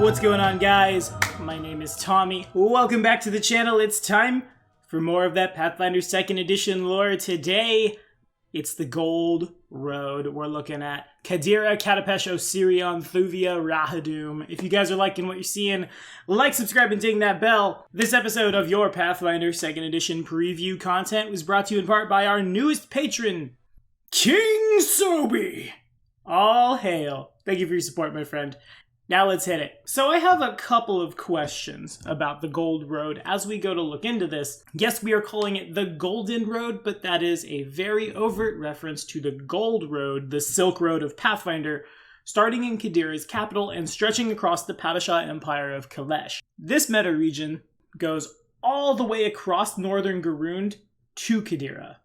What's going on, guys? My name is Tommy. Welcome back to the channel. It's time for more of that Pathfinder 2nd Edition lore. Today, it's the Gold Road. We're looking at Qadira, Katapesh, Osirion, Thuvia, Rahadum. If you guys are liking what you're seeing, like, subscribe, and ding that bell. This episode of your Pathfinder 2nd Edition preview content was brought to you in part by our newest patron, King Sobi. All hail. Thank you for your support, my friend. Now let's hit it. So I have a couple of questions about the Gold Road as we go to look into this. Yes, we are calling it the Golden Road, but that is a very overt reference to the Gold Road, the Silk Road of Pathfinder, starting in Qadira's capital and stretching across the Padishah Empire of Kalesh. This meta region goes all the way across northern Garund to Qadira.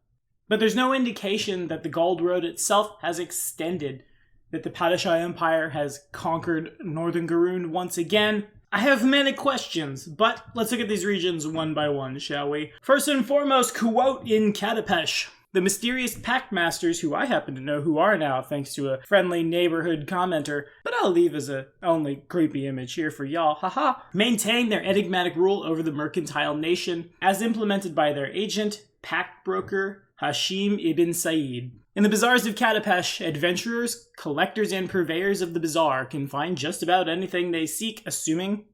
But there's no indication that the Gold Road itself has extended, that the Padishah Empire has conquered northern Garund once again. I have many questions, but let's look at these regions one by one, shall we? First and foremost, quote in Katapesh. The mysterious pact masters, who I happen to know who are now thanks to a friendly neighborhood commenter, but I'll leave as a only creepy image here for y'all, haha, maintain their enigmatic rule over the mercantile nation as implemented by their agent, pact broker, Hashim ibn Said. In the bazaars of Katapesh, adventurers, collectors, and purveyors of the bazaar can find just about anything they seek, assuming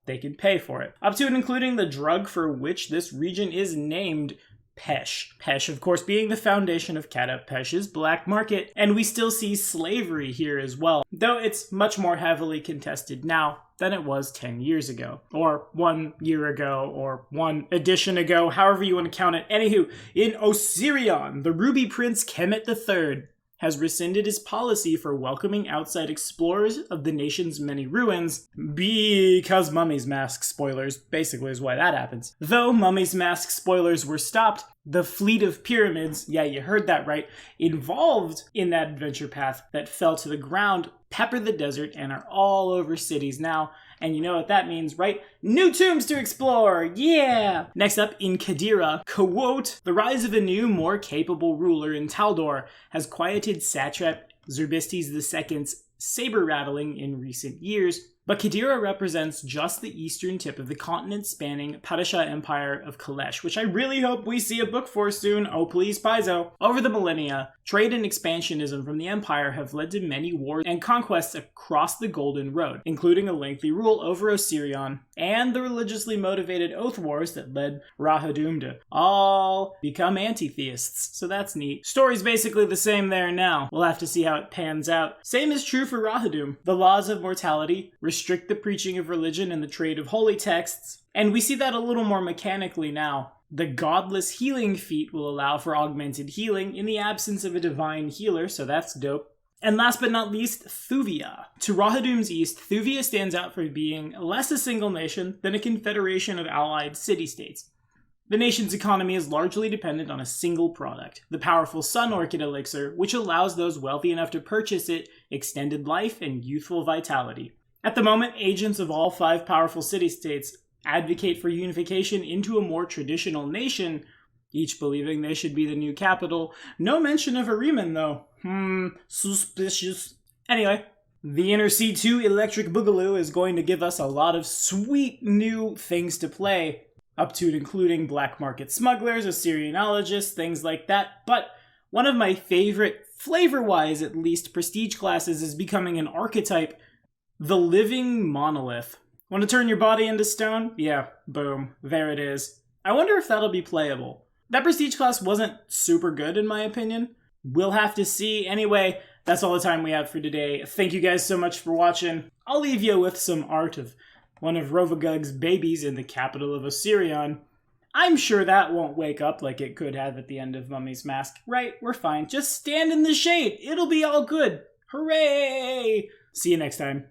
they can pay for it. Up to and including the drug for which this region is named, Pesh. Pesh, of course, being the foundation of Katapesh's black market, and we still see slavery here as well, though it's much more heavily contested now than it was 10 years ago, or 1 year ago, or 1 edition ago, however you want to count it. Anywho, in Osirion, the Ruby Prince Kemet III has rescinded his policy for welcoming outside explorers of the nation's many ruins, because Mummy's Mask spoilers basically is why that happens. Though Mummy's Mask spoilers were stopped, the fleet of pyramids, yeah, you heard that right, involved in that adventure path that fell to the ground, pepper the desert and are all over cities now. And you know what that means, right? New tombs to explore! Yeah! Next up, in Qadira, quote, the rise of a new, more capable ruler in Taldor has quieted satrap Zerbistes II's saber-rattling in recent years, but Qadira represents just the eastern tip of the continent-spanning Padishah Empire of Kalesh, which I really hope we see a book for soon. Oh please, Paizo. Over the millennia, trade and expansionism from the Empire have led to many wars and conquests across the Golden Road, including a lengthy rule over Osirion, and the religiously motivated oath wars that led Rahadum to all become anti-theists, so that's neat. Story's basically the same there now. We'll have to see how it pans out. Same is true for Rahadum. The laws of mortality restrict the preaching of religion and the trade of holy texts, and we see that a little more mechanically now. The godless healing feat will allow for augmented healing in the absence of a divine healer, so that's dope. And last but not least, Thuvia. To Rahadum's east, Thuvia stands out for being less a single nation than a confederation of allied city-states. The nation's economy is largely dependent on a single product, the powerful Sun Orchid Elixir, which allows those wealthy enough to purchase it extended life and youthful vitality. At the moment, agents of all 5 powerful city-states advocate for unification into a more traditional nation, each believing they should be the new capital. No mention of Ariman, though. Suspicious. Anyway, the Inner C2 Electric Boogaloo is going to give us a lot of sweet new things to play, up to and including black market smugglers, Assyrianologists, things like that. But one of my favorite, flavor-wise at least, prestige classes is becoming an archetype, the Living Monolith. Want to turn your body into stone? Yeah, boom, there it is. I wonder if that'll be playable. That prestige class wasn't super good in my opinion. We'll have to see. Anyway, that's all the time we have for today. Thank you guys so much for watching. I'll leave you with some art of one of Rovagug's babies in the capital of Osirion. I'm sure that won't wake up like it could have at the end of Mummy's Mask. Right, we're fine. Just stand in the shade. It'll be all good. Hooray! See you next time.